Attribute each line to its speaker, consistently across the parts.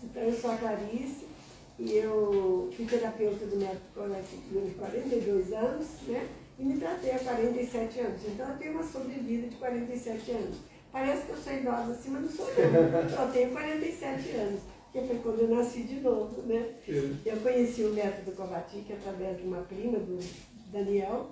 Speaker 1: Então, eu sou a Clarice e eu fui terapeuta do método coletivo durante 42 anos, né? E me tratei há 47 anos. Então, eu tenho uma sobrevida de 47 anos. Parece que eu sou idosa assim, mas não sou não. Só tenho 47 anos, que foi quando eu nasci de novo, né? Eu conheci o método Kovačić através de uma prima do Daniel,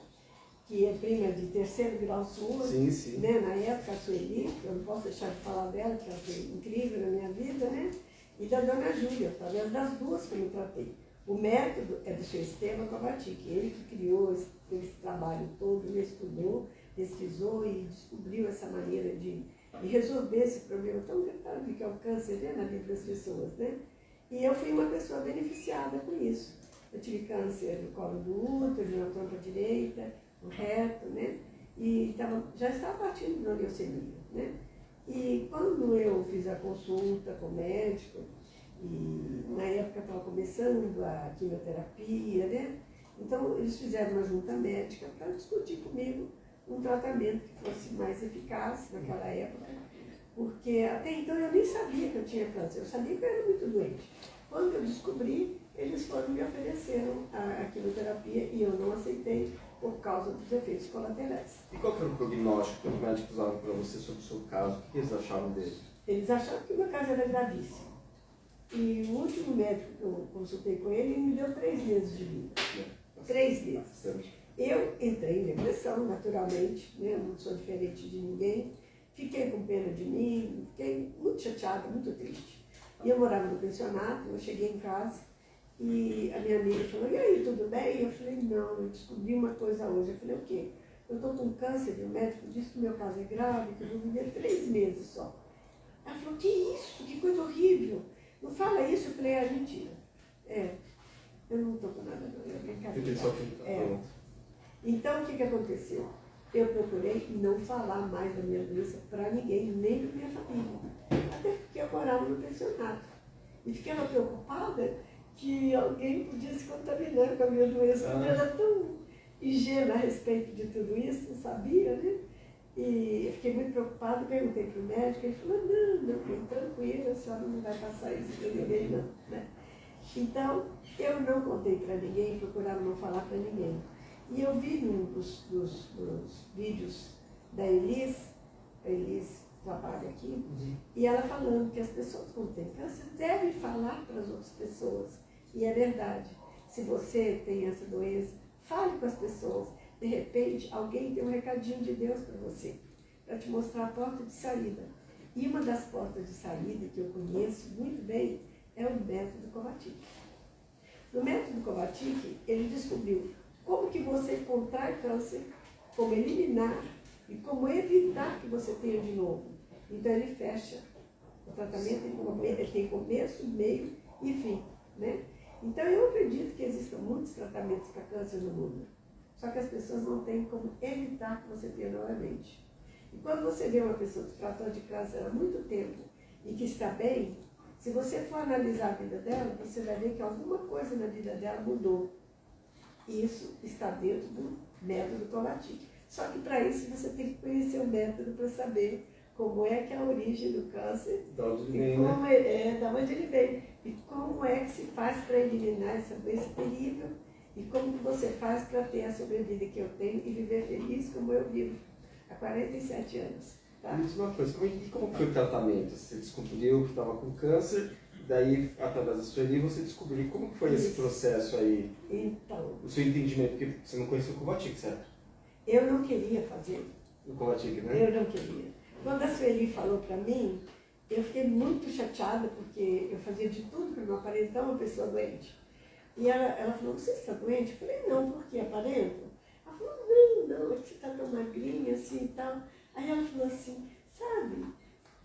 Speaker 1: que é prima de terceiro grau sua,
Speaker 2: Sim, sim.
Speaker 1: Né? Na época, a Sueli, eu não posso deixar de falar dela, que ela foi incrível na minha vida, né? E da dona Júlia, através das duas que eu me tratei. O método é do seu Esteban Kovačić, ele que criou esse trabalho todo, ele estudou, pesquisou e descobriu essa maneira de resolver esse problema tão grave que é o câncer, né, na vida das pessoas, né? E eu fui uma pessoa beneficiada com isso. Eu tive câncer no colo do útero, na trompa direita, no reto, né? E já estava partindo da leucemia, né? E quando eu fiz a consulta com o médico, e na época estava começando a quimioterapia, né? Então eles fizeram uma junta médica para discutir comigo um tratamento que fosse mais eficaz naquela época, porque até então eu nem sabia que eu tinha câncer, eu sabia que eu era muito doente. Quando eu descobri, eles me ofereceram a quimioterapia e eu não aceitei por causa dos efeitos colaterais.
Speaker 2: E qual que era o prognóstico que os médicos usavam para você sobre o seu caso? O que eles achavam dele?
Speaker 1: Eles achavam que o meu caso era gravíssimo. E o último médico que eu consultei com ele, ele me deu 3 meses de vida. Né? 3 meses. Eu entrei em depressão, naturalmente, né? Não sou diferente de ninguém. Fiquei com pena de mim, fiquei muito chateada, muito triste. E eu morava no pensionato, eu cheguei em casa e a minha amiga falou, e aí, tudo bem? Eu falei, não, eu descobri uma coisa hoje. Eu falei, o quê? Eu estou com câncer e o médico disse que o meu caso é grave, que eu vou viver 3 meses só. Ela falou, que isso? Que coisa horrível. Não fala isso. Eu falei, é mentira. Eu não estou com nada, não. É brincadeira. Então, o que aconteceu? Eu procurei não falar mais da minha doença para ninguém, nem para minha família. Até porque eu morava no pensionato. E ficava preocupada que alguém podia se contaminar com a minha doença. Eu era tão ingênua a respeito de tudo isso, não sabia, né? E eu fiquei muito preocupada, perguntei para o médico, ele falou, não, tranquila, a senhora não vai passar isso para ninguém, não. Né? Então, eu não contei para ninguém, procurava não falar para ninguém. E eu vi num dos vídeos da Elis, a Elis trabalha aqui, e ela falando que as pessoas quando têm câncer devem falar para as outras pessoas. E é verdade. Se você tem essa doença, fale com as pessoas. De repente, alguém tem um recadinho de Deus para você, para te mostrar a porta de saída. E uma das portas de saída que eu conheço muito bem é o método Kovačić. No método Kovačić, ele descobriu como que você contrai câncer, como eliminar e como evitar que você tenha de novo. Então ele fecha. O tratamento ele tem começo, meio e fim. Né? Então eu acredito que existam muitos tratamentos para câncer no mundo. Só que as pessoas não têm como evitar que você tenha novamente. E quando você vê uma pessoa que tratou de câncer há muito tempo e que está bem, se você for analisar a vida dela, você vai ver que alguma coisa na vida dela mudou. Isso está dentro do método Kovačić. Só que para isso você tem que conhecer o método para saber como é que é a origem do câncer,
Speaker 2: da onde ele vem,
Speaker 1: como da onde ele vem, e como é que se faz para eliminar essa doença terrível, e como que você faz para ter a sobrevida que eu tenho e viver feliz como eu vivo há 47 anos. Tá?
Speaker 2: Me diz uma coisa, como foi o tratamento? Você descobriu que estava com câncer, daí, através da Sueli, você descobriu como foi esse processo aí?
Speaker 1: Então,
Speaker 2: o seu entendimento, porque você não conhecia o Kovačić, certo?
Speaker 1: Eu não queria fazer.
Speaker 2: O Kovačić, né?
Speaker 1: Eu não queria. Quando a Sueli falou para mim, eu fiquei muito chateada, porque eu fazia de tudo para não aparentar uma pessoa doente. E ela falou, você está doente? Eu falei, não, por que aparento? Ela falou, não, você está tão magrinha assim e tal. Aí ela falou assim, sabe?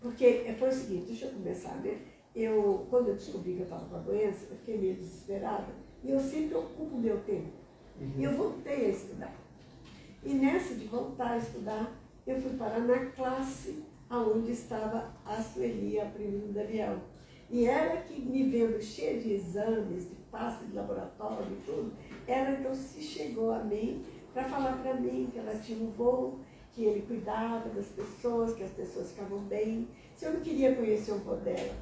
Speaker 1: Porque foi o seguinte, deixa eu começar, né? Quando eu descobri que eu estava com a doença, eu fiquei meio desesperada. E eu sempre ocupo o meu tempo. E eu voltei a estudar. E nessa de voltar a estudar, eu fui parar na classe onde estava a Sueli, a prima do Daniel. E ela que me vendo cheia de exames, de pasta de laboratório e tudo, ela então se chegou a mim para falar para mim que ela tinha um vô, que ele cuidava das pessoas, que as pessoas ficavam bem, se eu não queria conhecer o vô dela.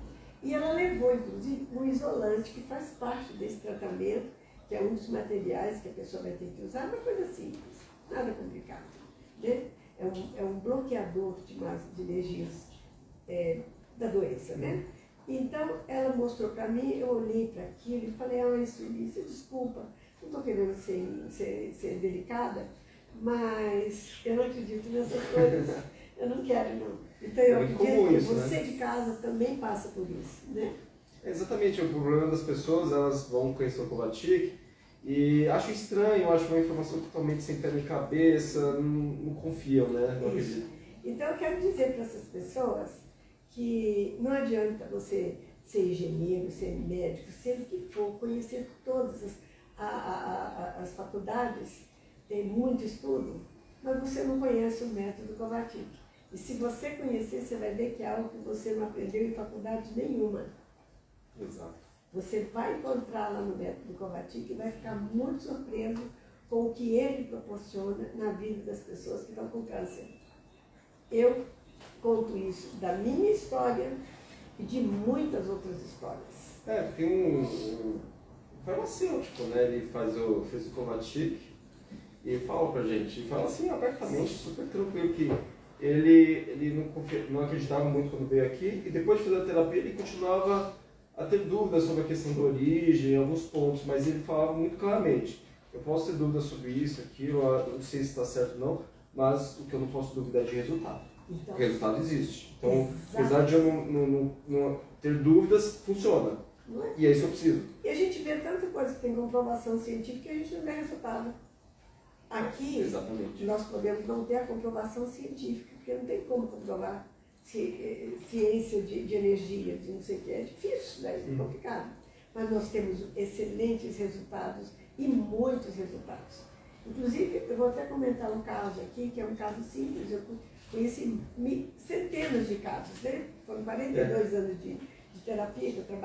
Speaker 1: E ela levou, inclusive, um isolante que faz parte desse tratamento, que é um dos materiais que a pessoa vai ter que usar, uma coisa simples, nada complicado. Né? É um bloqueador de energias da doença, né? Então, ela mostrou para mim, eu olhei para aquilo e falei, isso, desculpa, não estou querendo ser delicada, mas eu não acredito nessas coisas, eu não quero não. Então, eu acredito que você, né, de casa também passa por isso, né?
Speaker 2: Exatamente, o problema das pessoas, elas vão conhecer o Covatic e acham estranho, acham uma informação totalmente sem pé nem cabeça, não confiam, né? Não acreditam.
Speaker 1: Então, eu quero dizer para essas pessoas que não adianta você ser engenheiro, ser médico, ser o que for, conhecer todas as faculdades, tem muito estudo, mas você não conhece o método Covatic. E se você conhecer, você vai ver que é algo que você não aprendeu em faculdade nenhuma.
Speaker 2: Exato.
Speaker 1: Você vai encontrar lá no método Covatic e vai ficar muito surpreso com o que ele proporciona na vida das pessoas que estão com câncer. Eu conto isso da minha história e de muitas outras histórias.
Speaker 2: Tem um farmacêutico, né? Ele fez o Covatic e fala pra gente, e fala assim abertamente, super tranquilo, que ele não acreditava muito quando veio aqui, e depois de fazer a terapia ele continuava a ter dúvidas sobre a questão da origem, alguns pontos, mas ele falava muito claramente, eu posso ter dúvidas sobre isso, aquilo, não sei se está certo ou não, mas o que eu não posso duvidar é de resultado. Então, o resultado existe. Então, apesar de eu não ter dúvidas, funciona.
Speaker 1: Não é?
Speaker 2: E é isso que eu preciso.
Speaker 1: E a gente vê tanta coisa que tem comprovação científica e a gente não vê resultado. Aqui, exatamente, nós podemos não ter a comprovação científica, porque não tem como comprovar ciência de energia, de não sei o que. É difícil, né? É complicado. Mas nós temos excelentes resultados e muitos resultados. Inclusive, eu vou até comentar um caso aqui, que é um caso simples. Eu conheci centenas de casos, né? Foram 42 anos de terapia que eu trabalhei.